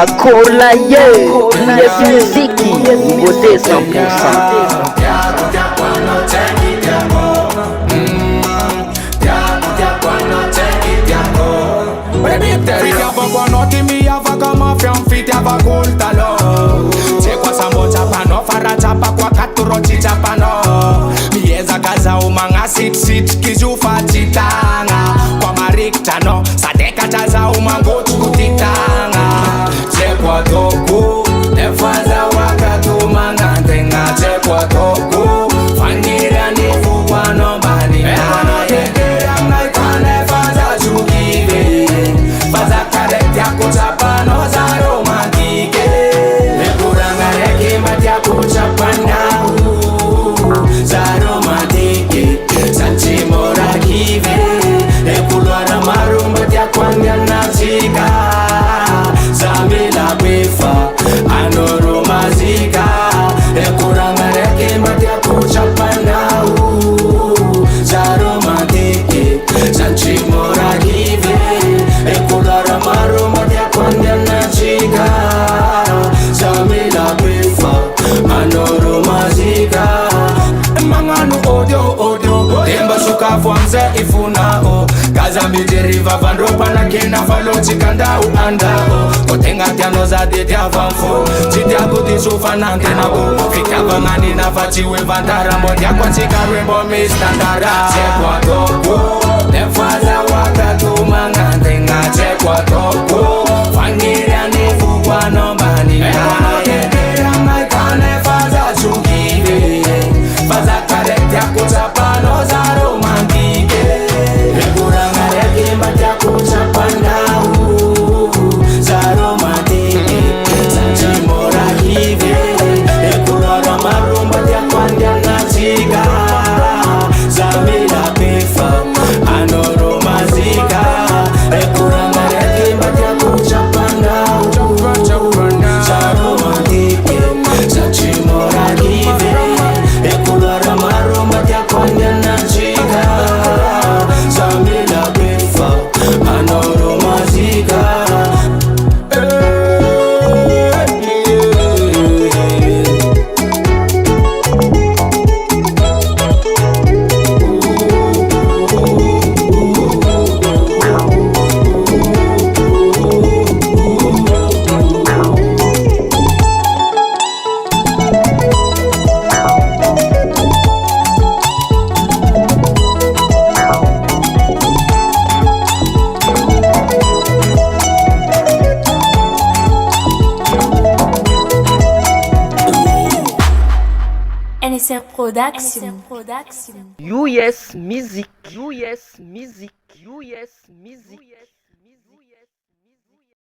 Akorlaye, musique, nouveauté 100%. Mi ava kama fiamfiti ava kultalo Chekwa sambo chapano fara chapa kwa katuro chichapano Mieza kaza umanga sit kijufa chitanga Kwa mariktano sadeka chaza umango chukutitanga Chekwa toku nefaza wakatu mangantenga Chekwa toku fangira nifugwa no bani Ekano tekera ngaikane faza chukive Faza kuchapano za romantique Nekuranga reke matia kuchapana za romantique Sanchi mora kive Nekulwana marumba tia kwanga na chika Zamila befa ano romazika Nekuranga reke matia kuchapana za romantique Sanchi mora kive Nekulwana marumba na chica Zamila befa Anoro mazika Mangano odio Temba shuka fwamze ifunao Kaza mideriva vandropa na kina falo chikanda uandao Kotenga tiano za deti avamfo Chiti akuti sufa na antenabo Fika vangani na fachiwe vandara Mondia kwa chika rembo mistandara Chekwa toko Nefaza wakatu mangantenga Chekwa toko Fangiria nifugwa no bani Ekano tekera maikane faza chukide Faza karetia kuchapano za romantike Ekuranga reke matia kuchapana za romantike Sanchi mora kive Ekuranga marumba tia kwandia na chiga Zamila befa Ano romazika Ekuranga reke matia kuchapana za romantike Sanchi mora kive Ekuranga marumba tia kwandia na chiga Zamila befa Ano romazika US Music.